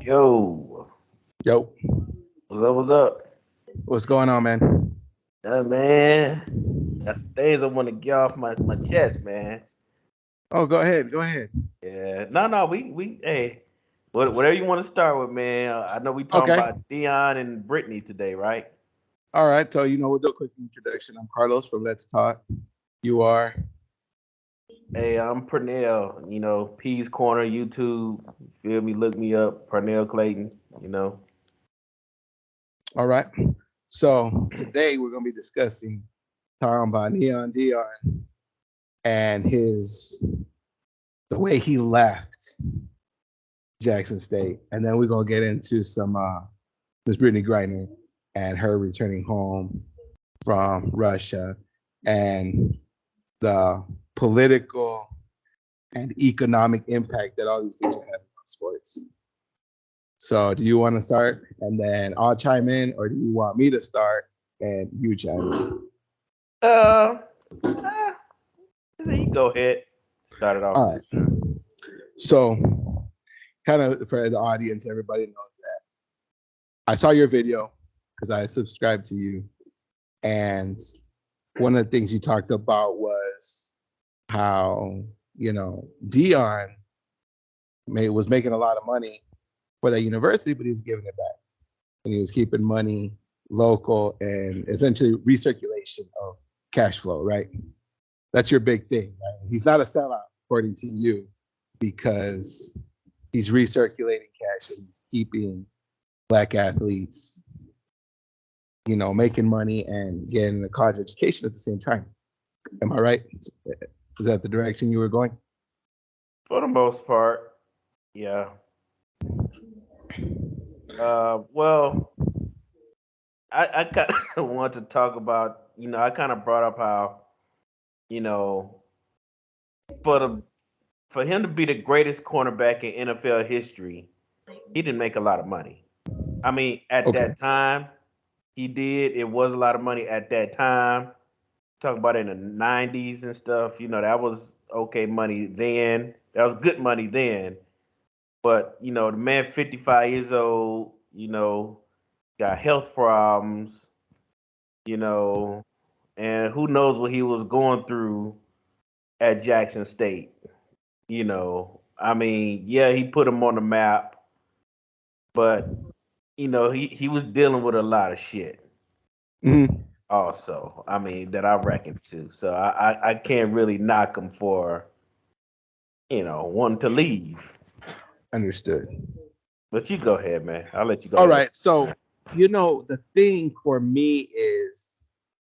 Yo, Yo, what's up? What's up? what's going on, man? Man, got some things I want to get off my chest, man. Oh, go ahead, go ahead. Yeah, no, hey, whatever you want to start with, man. I know we talking Okay, about Deion and Brittany today, right? all right. So we'll do a quick introduction. I'm Carlos from Let's Talk. You are Hey, I'm Pernell. Peas Corner, YouTube. Feel me? Look me up, Pernell Clayton. You know. all right. So today we're gonna be discussing talking about Deion and the way he left Jackson State, and then we're gonna get into some Miss Brittany Griner and her returning home from Russia and the political and economic impact that all these things are having on sports. So, do you want to start and then I'll chime in, or do you want me to start and you chime in? Uh, uh you go ahead. Start it off All this right. time. So, kind of for the audience, everybody knows that I saw your video because I subscribed to you, and one of the things you talked about was how Dion was making a lot of money for that university, but he was giving it back. And he was keeping money local and essentially recirculation of cash flow, right? That's your big thing, right? He's not a sellout, according to you, because he's recirculating cash and he's keeping Black athletes, making money and getting a college education at the same time. Am I right? Is that the direction you were going? For the most part, yeah. Well, I kind of want to talk about, I kind of brought up how, you know, for the for him to be the greatest cornerback in NFL history, he didn't make a lot of money. I mean, at Okay. that time, he did. It was a lot of money at that time. Talk about in the '90s and stuff. That was okay money then. That was good money then. But the man, 55 years old, got health problems, you know, and who knows what he was going through at Jackson State. I mean, yeah, he put him on the map, but he was dealing with a lot of shit Mhm. also. I mean, that I reckon too. So I can't really knock him for wanting to leave. Understood. But you go ahead, man. I'll let you go All ahead. right. So, the thing for me is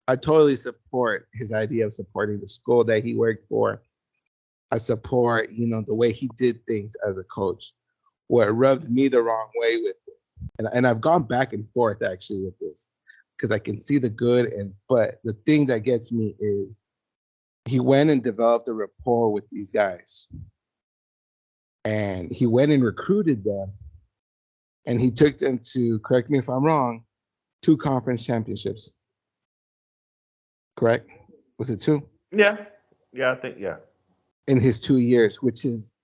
I totally support his idea of supporting the school that he worked for. I support, the way he did things as a coach. What rubbed me the wrong way with it, and I've gone back and forth actually with this because I can see the good, but the thing that gets me is he went and developed a rapport with these guys, and he went and recruited them, and he took them to, correct me if I'm wrong, 2 conference championships. Correct? Was it 2? Yeah. Yeah, I think yeah. In his 2 years, which is,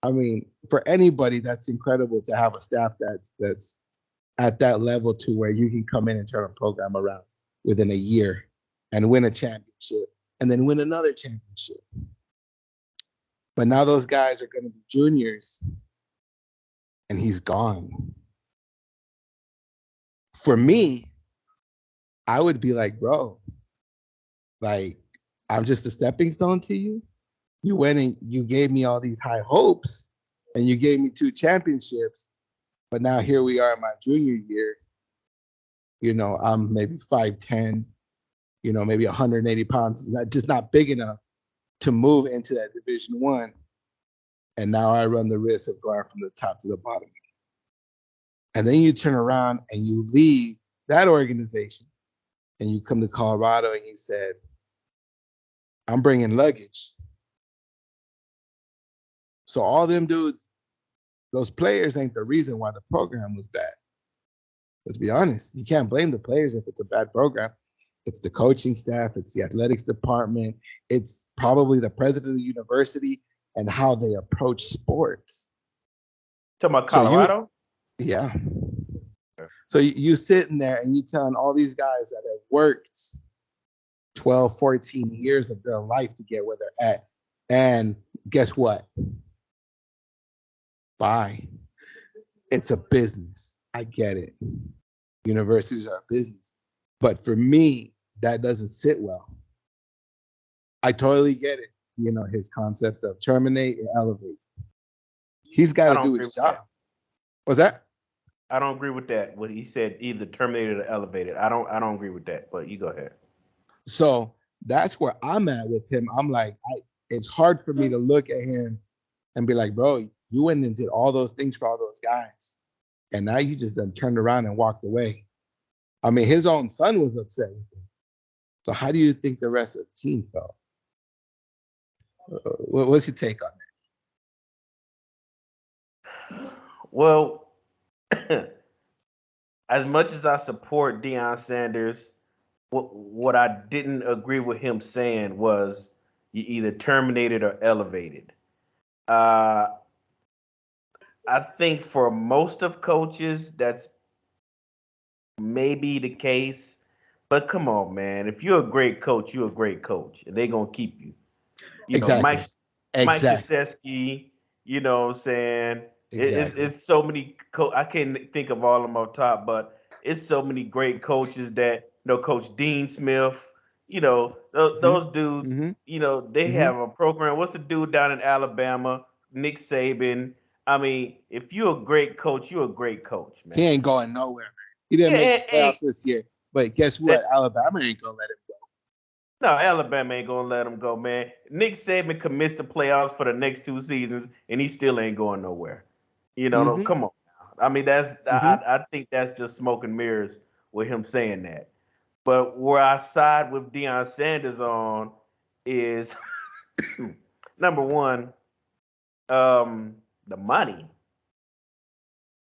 I mean, for anybody, that's incredible to have a staff that's at that level to where you can come in and turn a program around within a year and win a championship and then win another championship. But now those guys are going to be juniors and he's gone. For me, I would be like, bro, like, I'm just a stepping stone to you. You went and you gave me all these high hopes and you gave me 2 championships. But now here we are in my junior year. I'm maybe 5'10", maybe 180 pounds, not big enough to move into that Division 1. And now I run the risk of going from the top to the bottom. And then you turn around and you leave that organization and you come to Colorado and you said, I'm bringing luggage. So all them dudes, those players ain't the reason why the program was bad. Let's be honest. You can't blame the players if it's a bad program. It's the coaching staff. It's the athletics department. It's probably the president of the university and how they approach sports. Talking about So Colorado? Yeah. So you sitting there and you telling all these guys that have worked 12, 14 years of their life to get where they're at. And guess what? Bye. It's a business. I get it. Universities are a business. But for me, that doesn't sit well. I totally get it. You know, his concept of terminate and elevate. He's got I to don't do agree his with job. that. What's that? I don't agree with that. What he said, either terminated or elevated. I don't agree with that. But you go ahead. So that's where I'm at with him. I'm like, it's hard for me to look at him and be like, bro, you went and did all those things for all those guys. And now you just done turned around and walked away. I mean, his own son was upset with him. So how do you think the rest of the team felt? What's your take on Well, as much as I support Deion Sanders, what I didn't agree with him saying was you either terminated or elevated. Uh, I think for most of coaches, that's maybe the case. But come on, man. If you're a great coach, you're a great coach, and they're gonna keep you. that? You know, Mike Exactly. Mike Exactly. Krzyzewski, you know what I'm saying? Exactly. It's so many I can't think of all of them off top, but it's so many great coaches that Coach Dean Smith, Mm-hmm. those dudes, Mm-hmm. they Mm-hmm. have a program. What's the dude down in Alabama? Nick Saban. I mean, if you're a great coach, you're a great coach, He man. ain't going nowhere, man. He didn't Yeah, make the and playoffs this year. But guess that what? Alabama ain't gonna let him go. no, Alabama ain't gonna let him go, man. Nick Saban commits to playoffs for the next 2 seasons, and he still ain't going nowhere. No, Mm-hmm. come on. Now. I mean, that's Mm-hmm. I think that's just smoke and mirrors with him saying that. But where I side with Deion Sanders on is number one, the money.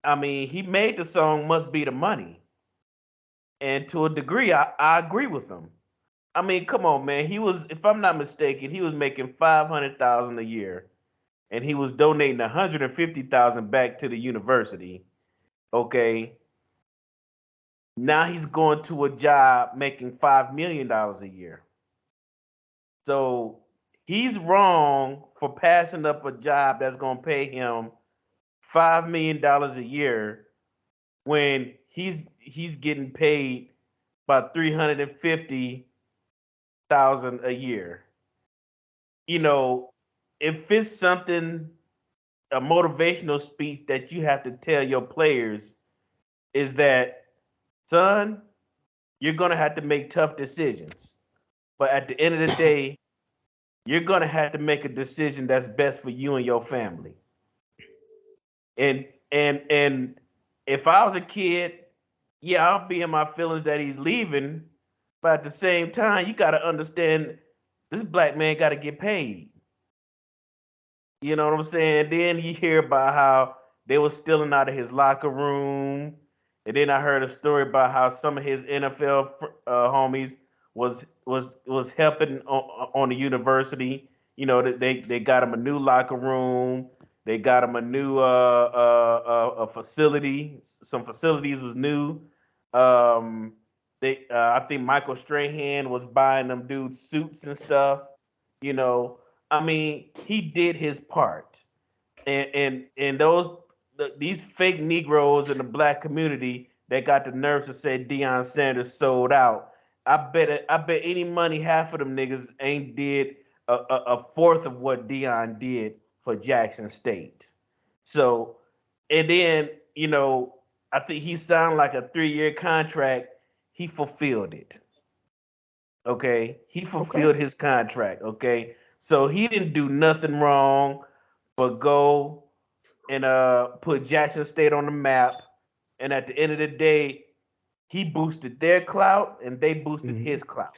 I mean, he made the song "Must Be the Money," and to a degree, I agree with him. I mean, come on, man. He was, if I'm not mistaken, he was making 500,000 a year, and he was donating 150,000 back to the university. Okay, now he's going to a job making $5 million a year. So he's wrong for passing up a job that's going to pay him $5 million a year when he's getting paid about 350,000 a year. You know, if it's something, a motivational speech that you have to tell your players is that, son, you're gonna have to make tough decisions. But at the end of the day, you're gonna have to make a decision that's best for you and your family. And if I was a kid, yeah, I'll be in my feelings that he's leaving. But at the same time, you gotta understand this black man gotta get paid. You know what I'm saying? Then you hear about how they were stealing out of his locker room, and then I heard a story about how some of his NFL homies was helping on the university. That they got him a new locker room, they got him a new a facility. Some facilities was new. Um, I think Michael Strahan was buying them dudes suits and stuff. You know, I mean, he did his part, and these fake Negroes in the black community that got the nerves to say Deion Sanders sold out. I bet any money half of them niggas ain't did a fourth of what Deion did for Jackson State. So, and then I think he signed like a 3-year contract. He fulfilled it. Okay, he Okay. fulfilled his contract. Okay, so he didn't do nothing wrong but go and put Jackson State on the map. And at the end of the day, he boosted their clout and they boosted Mm-hmm. his clout.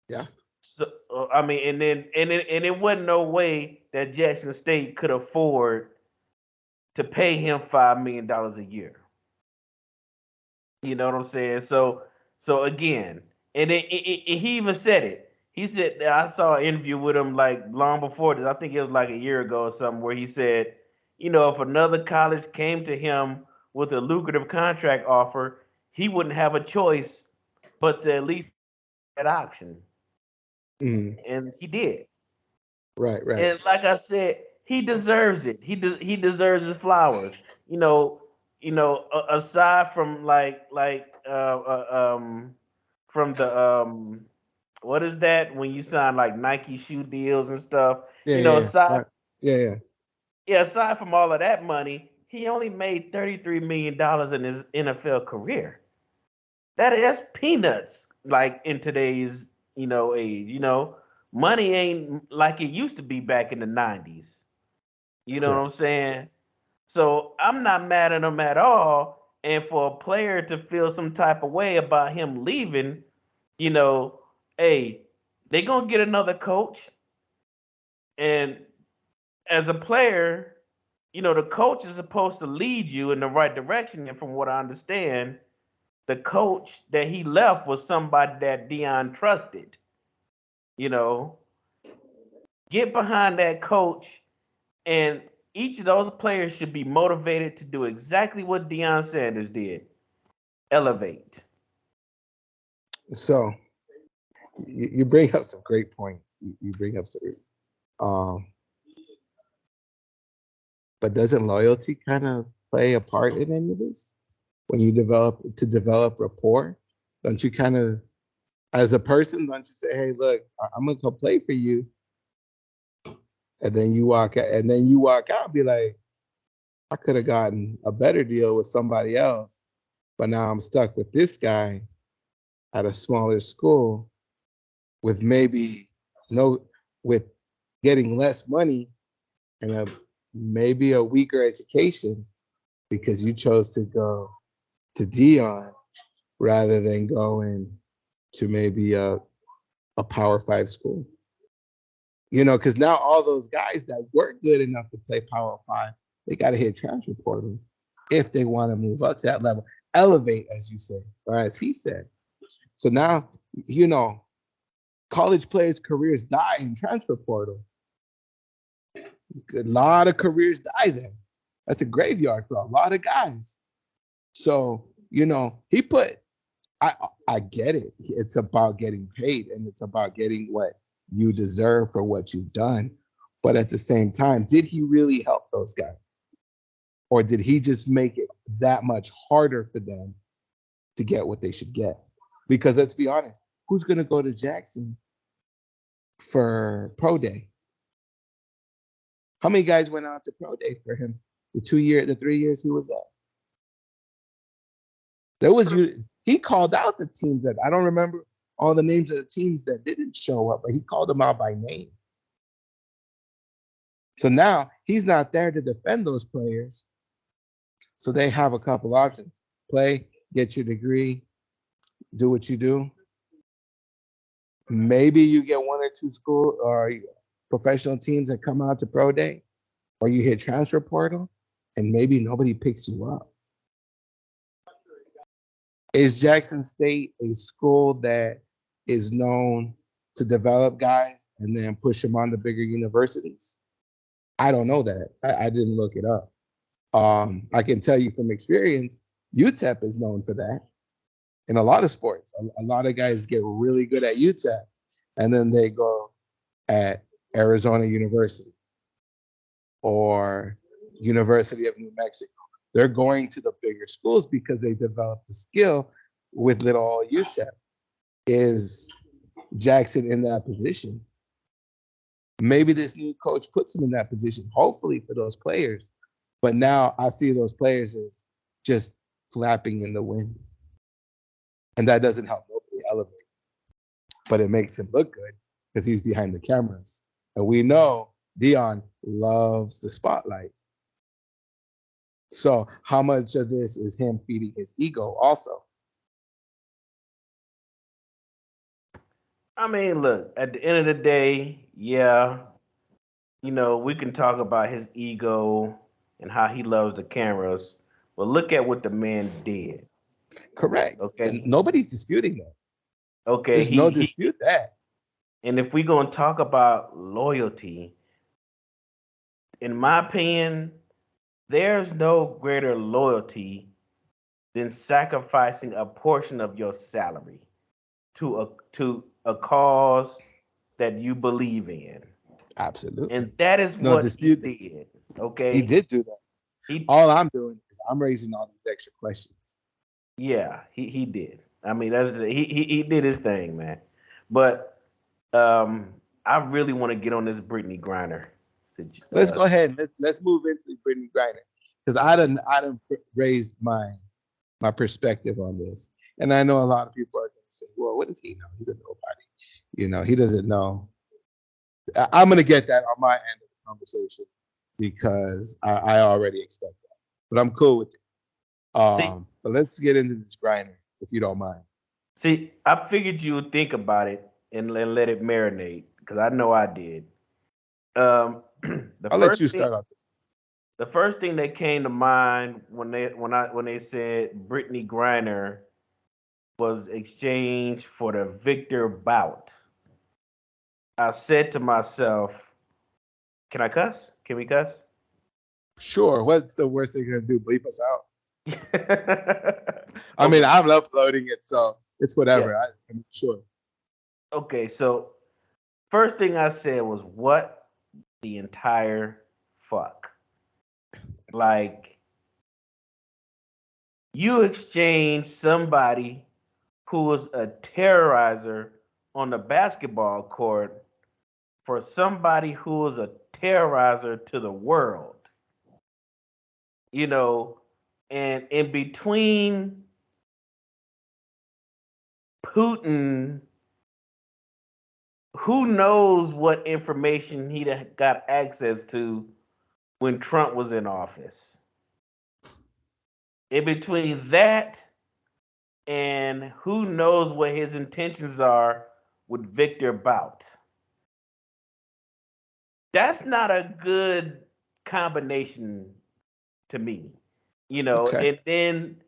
Yeah. So I mean, and it wasn't no way that Jackson State could afford to pay him $5 million a year. You know what I'm saying? So again, and he even said it. He said I saw an interview with him like long before this. I think it was like a year ago or something, where he said, if another college came to him with a lucrative contract offer, he wouldn't have a choice but to at least that option, Mm. and he did. Right, right. And like I said, he deserves it. He deserves his flowers. You know, aside from from the what is that when you sign like Nike shoe deals and stuff? Yeah, You yeah, know, yeah. aside Right. Yeah, yeah. yeah, aside from all of that money, he only made $33 million in his NFL career. That's peanuts. Like in today's age, money ain't like it used to be back in the '90s. You know what Correct. I'm saying? So I'm not mad at him at all. And for a player to feel some type of way about him leaving, you know, hey, they gonna get another coach. And as a player, the coach is supposed to lead you in the right direction. And from what I understand, the coach that he left was somebody that Deion trusted. You know, get behind that coach, and each of those players should be motivated to do exactly what Deion Sanders did: elevate. So you bring up some great points. You bring up some, um, but doesn't loyalty kind of play a part in any of this? When you develop rapport, don't you kind of, as a person, don't you say, "Hey, look, I'm gonna come play for you," and then you walk out, and be like, "I could have gotten a better deal with somebody else, but now I'm stuck with this guy at a smaller school with maybe no with getting less money and maybe a weaker education because you chose to go to Dion rather than going to maybe a Power Five school." Because now all those guys that weren't good enough to play Power Five, they got to hit transfer portal if they want to move up to that level, elevate, as you say, or as he said. So now, you know, college players' careers die in transfer portal. A lot of careers die there. That's a graveyard for a lot of guys. So, he put, I I get it. It's about getting paid and it's about getting what you deserve for what you've done. But at the same time, did he really help those guys? Or did he just make it that much harder for them to get what they should get? Because let's be honest, who's going to go to Jackson for pro day? How many guys went out to pro day for him the 3 years he was there? There was he called out the teams that I don't remember all the names of the teams that didn't show up, but he called them out by name. So now he's not there to defend those players. So they have a couple options: play, get your degree, do what you do. Maybe you get one or two school or professional teams that come out to pro day, or you hit transfer portal, and maybe nobody picks you up. Is Jackson State a school that is known to develop guys and then push them on to bigger universities? I don't know that. I didn't look it up. I can tell you from experience, UTEP is known for that in a lot of sports. A lot of guys get really good at UTEP, and then they go at Arizona University or University of New Mexico. They're going to the bigger schools because they developed the skill with little UTEP. Is Jackson in that position? Maybe this new coach puts him in that position, hopefully for those players. But now I see those players as just flapping in the wind. And that doesn't help nobody elevate. But it makes him look good because he's behind the cameras. And we know Deion loves the spotlight. So how much of this is him feeding his ego also? I mean, look, at the end of the day, yeah, we can talk about his ego and how he loves the cameras, but look at what the man did. Correct. And Okay, nobody's disputing that. okay, There's no dispute that. and if we're gonna talk about loyalty, in my opinion, there's no greater loyalty than sacrificing a portion of your salary to a cause that you believe in. Absolutely. And that is No what he dispute that did. he Okay. did do that. He All I'm doing is I'm raising all these extra questions. Yeah, he did. I mean, he did his thing, man. But um, I really want to get on this Brittany Griner. Let's go ahead and let's move into Brittany Griner because I done raised my perspective on this, and I know a lot of people are going to say, "Well, what does he know? He's a nobody. He doesn't know." I'm going to get that on my end of the conversation because I already expect that, but I'm cool with it. See, But let's get into this Griner if you don't mind. I figured you would think about it and let it marinate because I know I did. The I'll let first you thing start off this. the first thing that came to mind when they said Brittany Griner was exchanged for the Victor bout, I said to myself, "Can I cuss? Can we cuss?" Sure. What's the worst thing you're going to do? Bleep us out? I mean, Okay. I'm uploading it, so it's Yeah. whatever. I'm sure. Okay. So first thing I said was, "What the entire fuck?" Like, you exchange somebody who was a terrorizer on the basketball court for somebody who was a terrorizer to the world. You know, and in between Putin, who knows what information he got access to when Trump was in office. In between that and who knows what his intentions are with Victor Bout. That's not a good combination to me, Okay. and then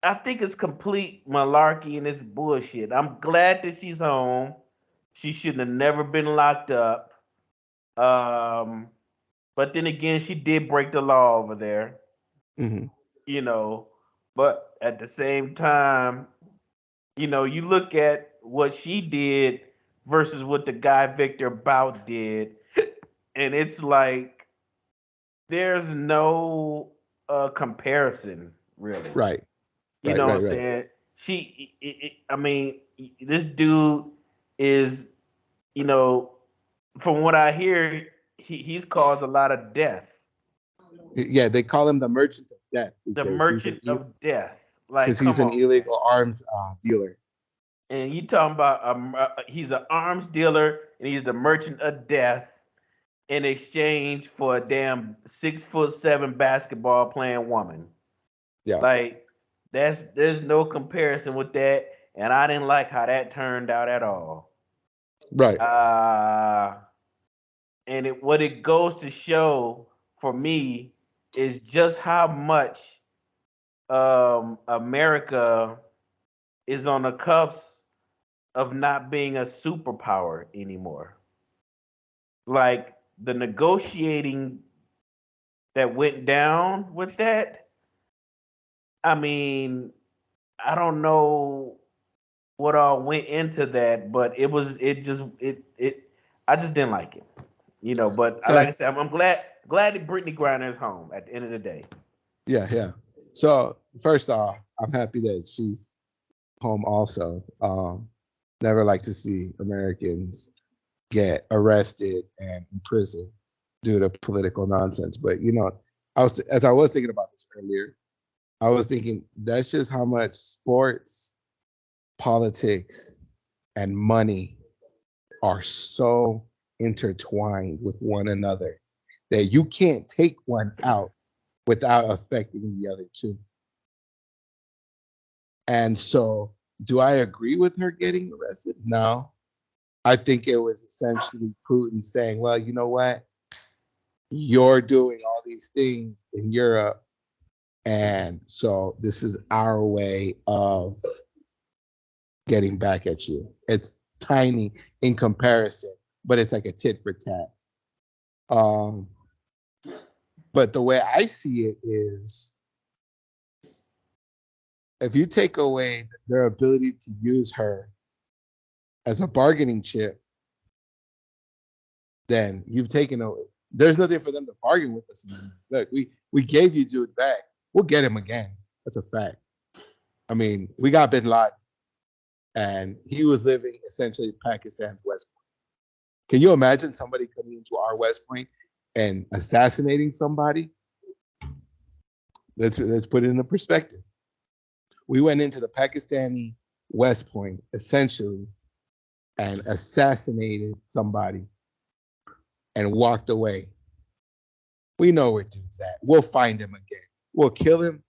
I think it's complete malarkey and it's bullshit. I'm glad that she's home. She shouldn't have never been locked up. Um, but then again, she did break the law over there, Hmm. you know. But at the same time, you look at what she did versus what the guy Victor Bout did, and it's like there's no comparison, really. Right. You Right. know what I'm Right. Right. saying? I mean, this dude is, you know, from what I hear, he's caused a lot of death. Yeah, they call him the merchant of death The because merchant of death. Like, he's come an on, man. illegal arms dealer. And you talking about he's an arms dealer and he's the merchant of death in exchange for a damn 6'7" basketball playing woman. Yeah. Like, there's no comparison with that, and I didn't like how that turned out at all. Right. Uh and what it goes to show for me is just how much America is on the cuffs of not being a superpower anymore. Like, the negotiating that went down with that, I mean, I don't know what all went into that, but it I just didn't like it. But like I Okay. said, I'm glad that Brittany Griner is home at the end of the day. Yeah. Yeah. So first off, I'm happy that she's home. Also, never like to see Americans get arrested and imprisoned due to political nonsense. But I was thinking about this earlier, I was thinking that's just how much sports, politics, and money are so intertwined with one another that you can't take one out without affecting the other two. And so, do I agree with her getting arrested? No. I think it was essentially Putin saying, well, you know what? You're doing all these things in Europe. And so this is our way of getting back at you. It's tiny in comparison, but it's like a tit for tat. Um, But the way I see it is, if you take away their ability to use her as a bargaining chip, then you've taken away. There's nothing for them to bargain with us anymore. Look, we gave you dude back. We'll get him again. That's a fact. I mean, we got Bin Laden, and he was living essentially Pakistan's West Point. Can you imagine somebody coming into our West Point and assassinating somebody? Let's put it into perspective. We went into the Pakistani West Point essentially and assassinated somebody and walked away. We know where dude's at. We'll find him again. We'll kill him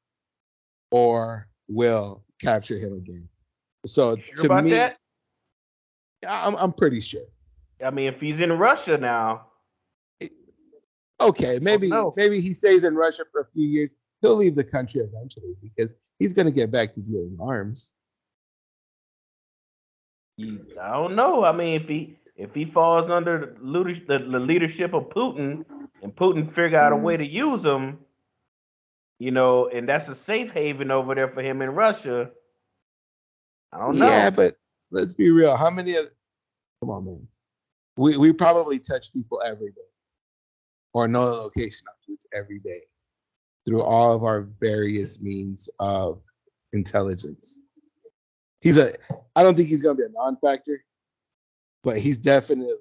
or we'll capture him again. So You sure to about me, that? I'm pretty sure. I mean, if he's in Russia now, Okay, maybe no. he stays in Russia for a few years. He'll leave the country eventually because he's going to get back to dealing arms. I don't know. I mean, if he falls under the leadership of Putin, and Putin figure out a way to use him, and that's a safe haven over there for him in Russia. I don't know. Yeah, but let's be real. How many of come on, man. We probably touch people every day or know the location of dudes every day through all of our various means of intelligence. I don't think he's gonna be a non-factor, but he's definitely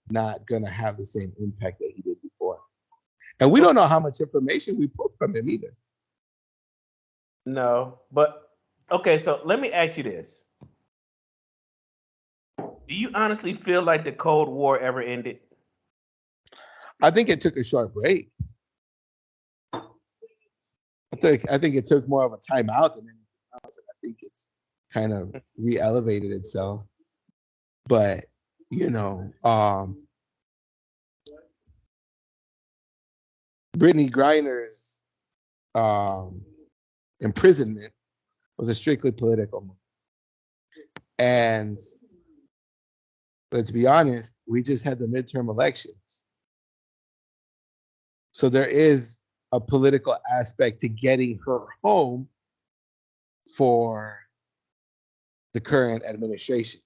not gonna have the same impact that he did before. And we don't know how much information we pulled from him either. No, but okay. So let me ask you this: do you honestly feel like the Cold War ever ended? I think it took a short break. I think it took more of a timeout than anything else. And I think it's kind of re-elevated itself. But Brittany Griner's imprisonment was a strictly political move. And let's be honest, we just had the midterm elections. So there is a political aspect to getting her home for the current administration.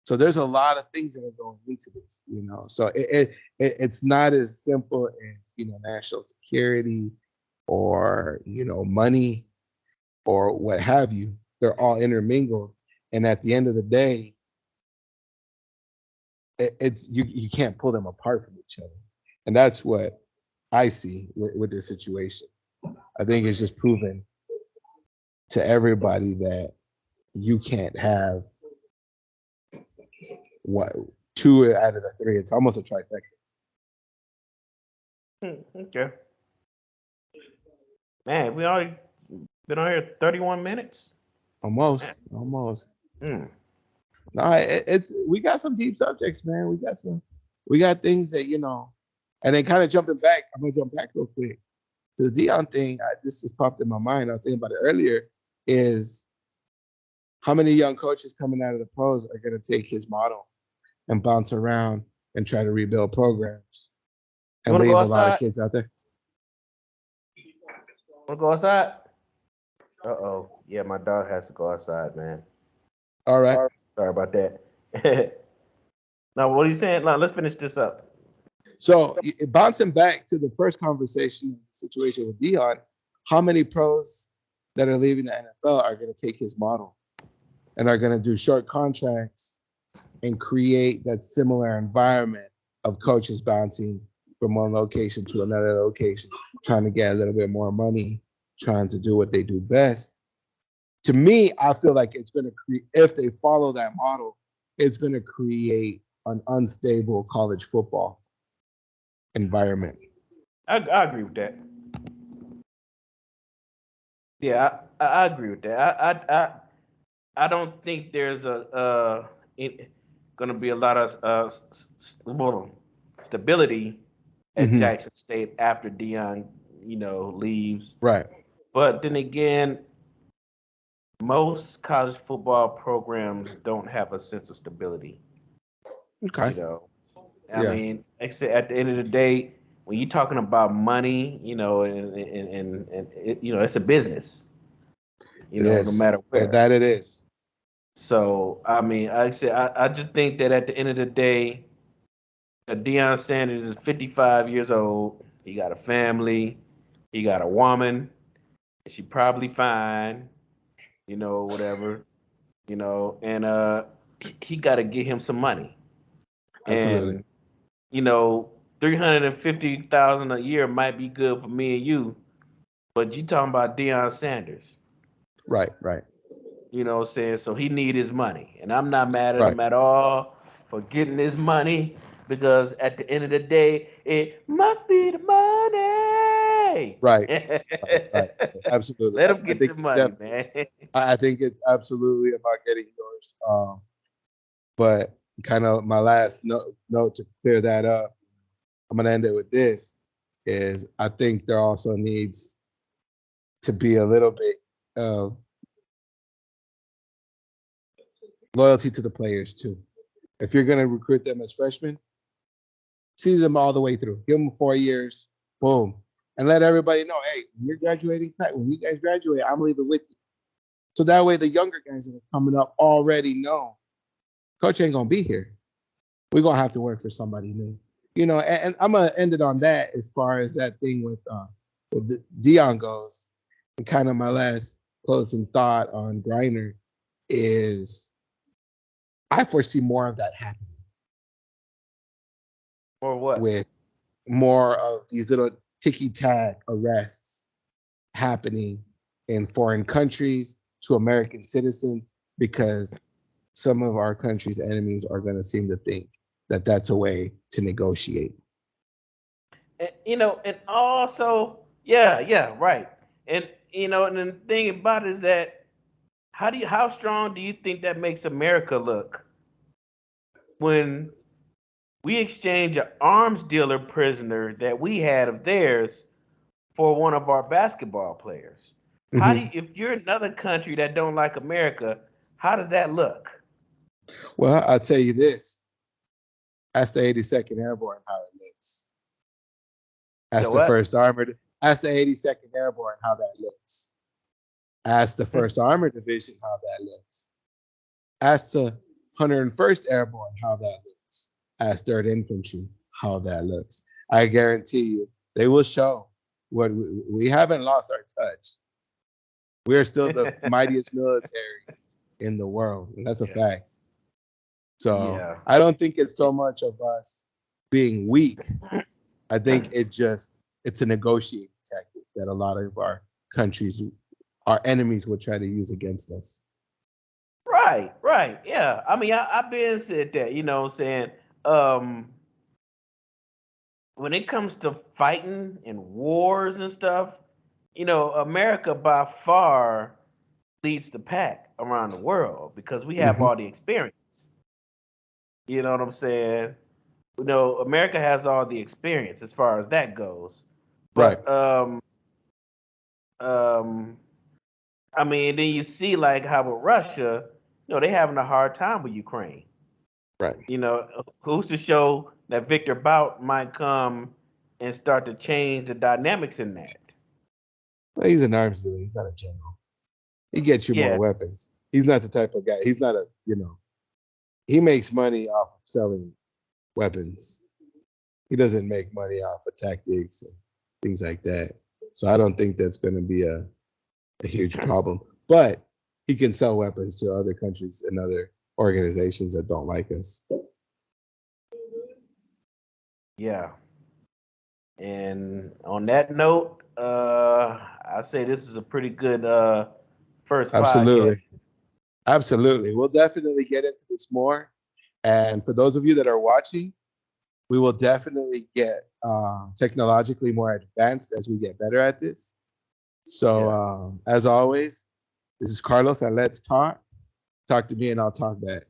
So there's a lot of things that are going into this, So it's not as simple as national security or money or what have you. They're all intermingled, and at the end of the day, it's you can't pull them apart from each other, and that's what I see with this situation. I think it's just proven to everybody that you can't have two out of the three. It's almost a trifecta. Okay. Man, we already been on here 31 minutes. Almost. Mm. No, it's we got some deep subjects, man. We got things that and then kind of jumping back. I'm gonna jump back real quick to the Deion thing. This just popped in my mind. I was thinking about it earlier. Is how many young coaches coming out of the pros are gonna take his model and bounce around and try to rebuild programs and leave a lot of kids out there. Want to go outside? Uh-oh. Yeah, my dog has to go outside, man. All right. Sorry about that. Now, what are you saying? Now, let's finish this up. So, bouncing back to the first conversation, situation with Deion, how many pros that are leaving the NFL are going to take his model and are going to do short contracts and create that similar environment of coaches bouncing from one location to another location, trying to get a little bit more money, trying to do what they do best? To me, I feel like it's going to create, if they follow that model, it's going to create an unstable college football environment. I agree with that. Yeah, I agree with that. I don't think there's going to be a lot of stability at Jackson State after Deion, leaves. Right. But then again, most college football programs don't have a sense of stability. Okay. I mean, except at the end of the day, when you're talking about money, and it, it's a business, It no is. matter And where. that it is. So I mean, like I said, I just think that at the end of the day, Deion Sanders is 55 years old. He got a family. He got a woman. She probably fine, whatever, and he got to get him some money. Absolutely. And 350,000 a year might be good for me and you, but you talking about Deion Sanders. Right, right, You know what I'm saying? So he need his money. And I'm not mad at right, him at all for getting his money because at the end of the day, it must be the money. right, right. Absolutely. Let him I get think the it's money, def- man. I think it's absolutely about getting yours. But kind of my last note to clear that up, I'm gonna end it with this: is I think there also needs to be a little bit of loyalty to the players too. If you're gonna recruit them as freshmen, see them all the way through. Give them 4 years, boom, and let everybody know, hey, when you're graduating, when you guys graduate, I'm leaving with you. So that way, the younger guys that are coming up already know, coach ain't gonna be here. We're gonna have to work for somebody new. And I'm gonna end it on that as far as that thing with Deion goes. And kind of my last closing thought on Griner is I foresee more of that happening Or what? with more of these little ticky tack arrests happening in foreign countries to American citizens because some of our country's enemies are going to seem to think that that's a way to negotiate. And also, yeah, yeah, right. And and the thing about it is that how strong do you think that makes America look when we exchange an arms dealer prisoner that we had of theirs for one of our basketball players? Mm-hmm. If you're another country that don't like America, how does that look? Well, I'll tell you this. That's the 82nd Airborne, how it looks. The That's the what? first armored. That's the 82nd Airborne, how that looks. Ask the first Armored Division how that looks. Ask the 101st Airborne how that looks. Ask 3rd Infantry how that looks. I guarantee you, they will show what we haven't lost our touch. We are still the mightiest military in the world, and that's a Yeah. fact. So Yeah. I don't think it's so much of us being weak. I think it's a negotiating tactic that a lot of our countries, our enemies, will try to use against us. Right, right. Yeah. I mean, I've been said that, what I'm saying? Um, when it comes to fighting and wars and stuff, America by far leads the pack around the world because we have Mm-hmm. all the experience. You know what I'm saying? America has all the experience as far as that goes. Right, But um, I mean, then you see like how with Russia, they having a hard time with Ukraine. right. Who's to show that Victor Bout might come and start to change the dynamics in that? Well, he's an arms dealer. He's not a general. He gets you more Yeah, weapons. He's not the type of guy. He's not he makes money off of selling weapons. He doesn't make money off of tactics and things like that. So I don't think that's going to be a huge problem. But he can sell weapons to other countries and other organizations that don't like us. yeah. And on that note, I say this is a pretty good first podcast. Absolutely. Absolutely. We'll definitely get into this more. And for those of you that are watching, we will definitely get technologically more advanced as we get better at this. So, Yeah. as always, this is Carlos and Let's Talk. Talk to me and I'll talk back.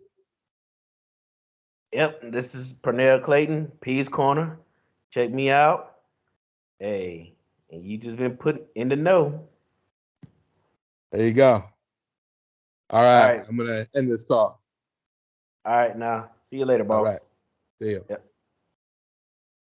Yep. This is Pernell Clayton, Peace Corner. Check me out. Hey, and you just been put in the know. There you go. All All right. right. I'm going to end this call. All right. Now, see you later, All boss. right. See you. Yep.